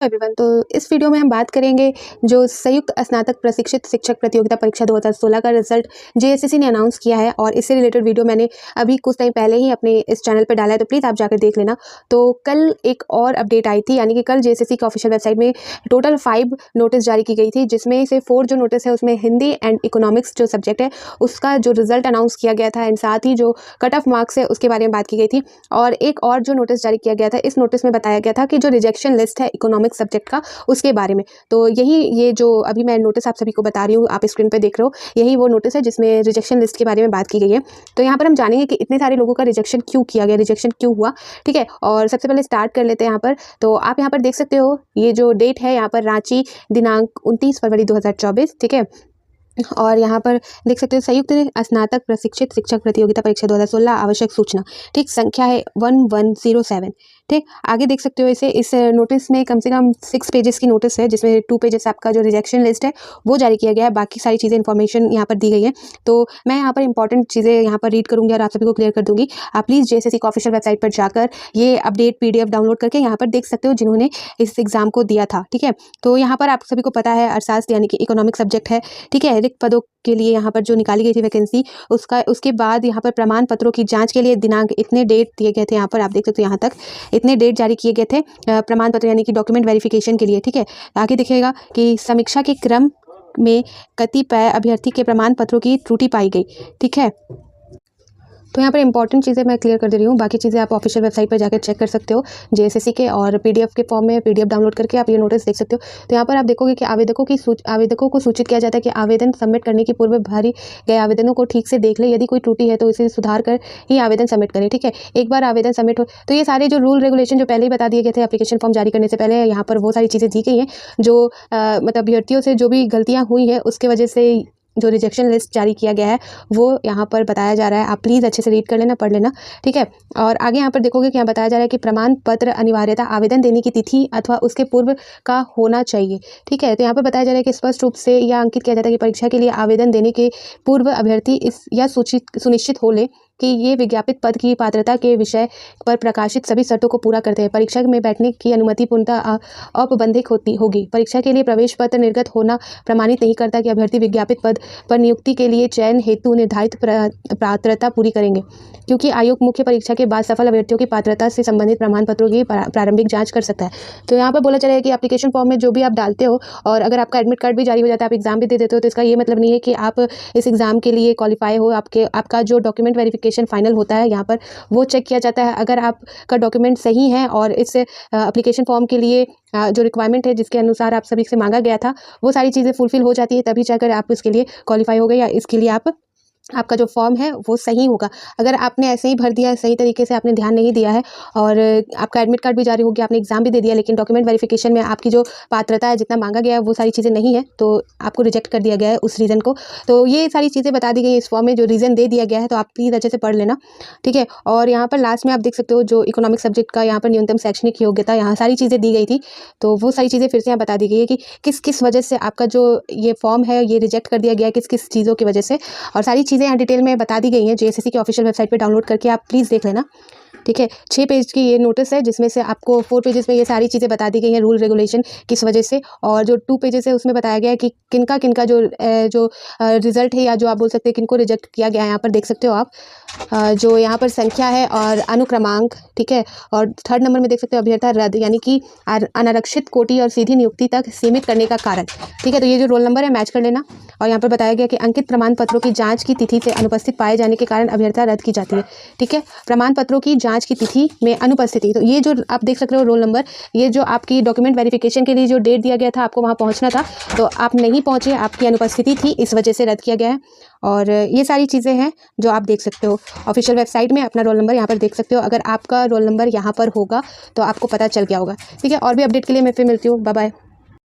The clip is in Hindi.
एवरीवन, तो इस वीडियो में हम बात करेंगे जो संयुक्त स्नातक प्रशिक्षित शिक्षक प्रतियोगिता परीक्षा 2016 का रिजल्ट जेएसएससी ने अनाउंस किया है। और इससे रिलेटेड वीडियो मैंने अभी कुछ टाइम पहले ही अपने इस चैनल पर डाला है, तो प्लीज़ आप जाकर देख लेना। तो कल एक और अपडेट आई थी, यानी कि कल जेएसएससी की ऑफिशियल वेबसाइट में टोटल 5 नोटिस जारी की गई थी, जिसमें से 4 जो नोटिस है उसमें हिंदी एंड इकोनॉमिक्स जो सब्जेक्ट है उसका जो रिजल्ट अनाउंस किया गया था, एंड साथ ही जो कट ऑफ मार्क्स है उसके बारे में बात की गई थी। और एक और जो नोटिस जारी किया गया था, इस नोटिस में बताया गया था कि जो रिजेक्शन लिस्ट है इकोनॉमिक्स सब्जेक्ट का उसके बारे में। तो ये जो अभी मैं नोटिस आप सभी को बता रही हूँ, आप स्क्रीन पे देख रहे हो, यही वो नोटिस है जिसमें रिजेक्शन लिस्ट के बारे में बात की गई है। तो यहाँ पर हम जानेंगे कि इतने सारे लोगों का रिजेक्शन क्यों किया गया, रिजेक्शन क्यों हुआ, ठीक है। और सबसे पहले स्टार्ट कर लेते हैं यहाँ पर। तो आप यहाँ पर देख सकते हो, ये जो डेट है यहाँ पर रांची, दिनांक 29 फरवरी 2024, ठीक है। और यहाँ पर देख सकते हो संयुक्त स्नातक प्रशिक्षित शिक्षक प्रतियोगिता परीक्षा 2016 आवश्यक सूचना, ठीक, संख्या है 1107, ठीक। आगे देख सकते हो इस नोटिस में कम से कम 6 पेजेस की नोटिस है, जिसमें 2 पेजेस आपका जो रिजेक्शन लिस्ट है वो जारी किया गया है, बाकी सारी चीज़ें इन्फॉर्मेशन यहाँ पर दी गई है। तो मैं यहाँ पर इंपॉर्टेंट चीज़ें यहाँ पर रीड करूँगी और आप सभी को क्लियर कर दूँगी। आप प्लीज़ जेएसएससी की ऑफिशियल वेबसाइट पर जाकर ये अपडेट PDF डाउनलोड करके यहाँ पर देख सकते हो, जिन्होंने इस एग्ज़ाम को दिया था, ठीक है। तो यहाँ पर आप सभी को पता है अर्थशास्त्र यानी कि इकोनॉमिक सब्जेक्ट है, ठीक है। रिक्त पदों के लिए यहाँ पर जो निकाली गई थी वैकेंसी, उसके बाद यहाँ पर प्रमाण पत्रों की जांच के लिए दिनांक इतने डेट दिए गए थे। यहाँ पर आप देख सकते हो, यहाँ तक इतने डेट जारी किए गए थे प्रमाण पत्र यानी कि डॉक्यूमेंट वेरिफिकेशन के लिए, ठीक है। आगे दिखेगा कि समीक्षा के क्रम में कतिपय अभ्यर्थी के प्रमाण पत्रों की त्रुटि पाई गई, ठीक है। तो यहाँ पर इंपॉर्टेंट चीज़ें मैं क्लियर कर दे रही हूँ, बाकी चीज़ें आप ऑफिशियल वेबसाइट पर जाकर चेक कर सकते हो जेएसएससी के, और PDF के फॉर्म में PDF डाउनलोड करके आप ये नोटिस देख सकते हो। तो यहाँ पर आप देखोगे कि आवेदकों को सूचित किया जाता है कि आवेदन सबमिट करने की पूर्व भरी गए आवेदनों को ठीक से देख ले, यदि कोई त्रुटि है तो इसे सुधार कर ही आवेदन सबमिट करें, ठीक है। एक बार आवेदन सबमिट हो तो ये सारे जो रूल रेगुलेशन जो पहले ही बता दिए गए थे एप्लीकेशन फॉर्म जारी करने से पहले, यहाँ पर वो सारी चीज़ें दी गई हैं जो मतलब अभ्यर्थियों से जो भी गलतियाँ हुई हैं उसके वजह से जो रिजेक्शन लिस्ट जारी किया गया है वो यहाँ पर बताया जा रहा है। आप प्लीज़ अच्छे से रीड कर लेना, पढ़ लेना, ठीक है। और आगे यहाँ पर देखोगे कि यहाँ बताया जा रहा है कि प्रमाण पत्र अनिवार्यता आवेदन देने की तिथि अथवा उसके पूर्व का होना चाहिए, ठीक है। तो यहाँ पर बताया जा रहा है कि स्पष्ट रूप से यह अंकित किया जाता है कि परीक्षा के लिए आवेदन देने के पूर्व अभ्यर्थी इस यह सुनिश्चित हो ले कि ये विज्ञापित पद की पात्रता के विषय पर प्रकाशित सभी शर्तों को पूरा करते हैं। परीक्षा में बैठने की अनुमति पूर्णतः औपबंधिक होगी। परीक्षा के लिए प्रवेश पत्र निर्गत होना प्रमाणित नहीं करता कि अभ्यर्थी विज्ञापित पद पर नियुक्ति के लिए चयन हेतु निर्धारित पात्रता पूरी करेंगे, क्योंकि आयोग मुख्य परीक्षा के बाद सफल अभ्यर्थियों की पात्रता से संबंधित प्रमाण पत्रों की प्रारंभिक जाँच कर सकता है। तो यहाँ पर बोला चला है कि एप्लीकेशन फॉर्म में जो भी आप डालते हो, और अगर आपका एडमिट कार्ड भी जारी हो जाता है, आप एग्जाम भी दे देते हो, तो इसका ये मतलब नहीं है कि आप इस एग्ज़ाम के लिए क्वालिफाई हो। आपका जो डॉक्यूमेंट वेरिफिकेशन फाइनल होता है यहाँ पर वो चेक किया जाता है। अगर आपका डॉक्यूमेंट सही है और इस एप्लीकेशन फॉर्म के लिए जो रिक्वायरमेंट है जिसके अनुसार आप सभी से मांगा गया था वो सारी चीज़ें फुलफिल हो जाती है, तभी जाकर आप इसके लिए क्वालिफाई हो गए, या इसके लिए आपका जो फॉर्म है वो सही होगा। अगर आपने ऐसे ही भर दिया, सही तरीके से आपने ध्यान नहीं दिया है, और आपका एडमिट कार्ड भी जारी हो गया, आपने एग्जाम भी दे दिया, लेकिन डॉक्यूमेंट वेरिफिकेशन में आपकी जो पात्रता है, जितना मांगा गया है वो सारी चीज़ें नहीं है, तो आपको रिजेक्ट कर दिया गया है उस रीज़न को। तो ये सारी चीज़ें बता दी गई इस फॉर्म में, जो रीज़न दे दिया गया है, तो आप प्लीज़ अच्छे से पढ़ लेना, ठीक है। और यहाँ पर लास्ट में आप देख सकते हो जो इकोनॉमिक सब्जेक्ट का यहाँ पर न्यूनतम शैक्षणिक योग्यता, यहाँ सारी चीज़ें दी गई थी। तो वो सारी चीज़ें फिर से यहाँ बता दी गई है कि किस किस वजह से आपका जो ये फॉर्म है ये रिजेक्ट कर दिया गया है, किस किस चीज़ों की वजह से, और सारी चीज़ें यहाँ डिटेल में बता दी गई हैं जेएसएससी की ऑफिशियल वेबसाइट पे डाउनलोड करके आप प्लीज़ देख लेना, ठीक है। 6 पेज की ये नोटिस है, जिसमें से आपको 4 पेजेस में ये सारी चीज़ें बता दी गई हैं रूल रेगुलेशन किस वजह से, और जो 2 पेजेस है उसमें बताया गया है कि किनका जो रिजल्ट है, या जो आप बोल सकते हैं किनको रिजेक्ट किया गया है। यहाँ पर देख सकते हो आप जो यहाँ पर संख्या है और अनुक्रमांक, ठीक है। और 3rd नंबर में देख सकते हो अभ्यर्था रद्द, यानी कि अनारक्षित कोटि और सीधी नियुक्ति तक सीमित करने का कारण, ठीक है। तो ये जो रोल नंबर है मैच कर लेना। और यहाँ पर बताया गया कि अंकित प्रमाण पत्रों की जाँच की तिथि से अनुपस्थित पाए जाने के कारण अभ्यर्था रद्द की जाती है, ठीक है। प्रमाण पत्रों की जाँच की तिथि में अनुपस्थिति, तो ये जो आप देख सकते हो रोल नंबर, ये जो आपकी डॉक्यूमेंट वेरिफिकेशन के लिए जो डेट दिया गया था, आपको वहाँ पहुँचना था, तो आप नहीं पहुँचे, आपकी अनुपस्थिति थी, इस वजह से रद्द किया गया है। और ये सारी चीज़ें हैं जो आप देख सकते हो ऑफिशियल वेबसाइट में, अपना रोल नंबर यहाँ पर देख सकते हो। अगर आपका रोल नंबर यहाँ पर होगा तो आपको पता चल गया होगा, ठीक है। और भी अपडेट के लिए मैं फिर मिलती हूँ, बाय बाय।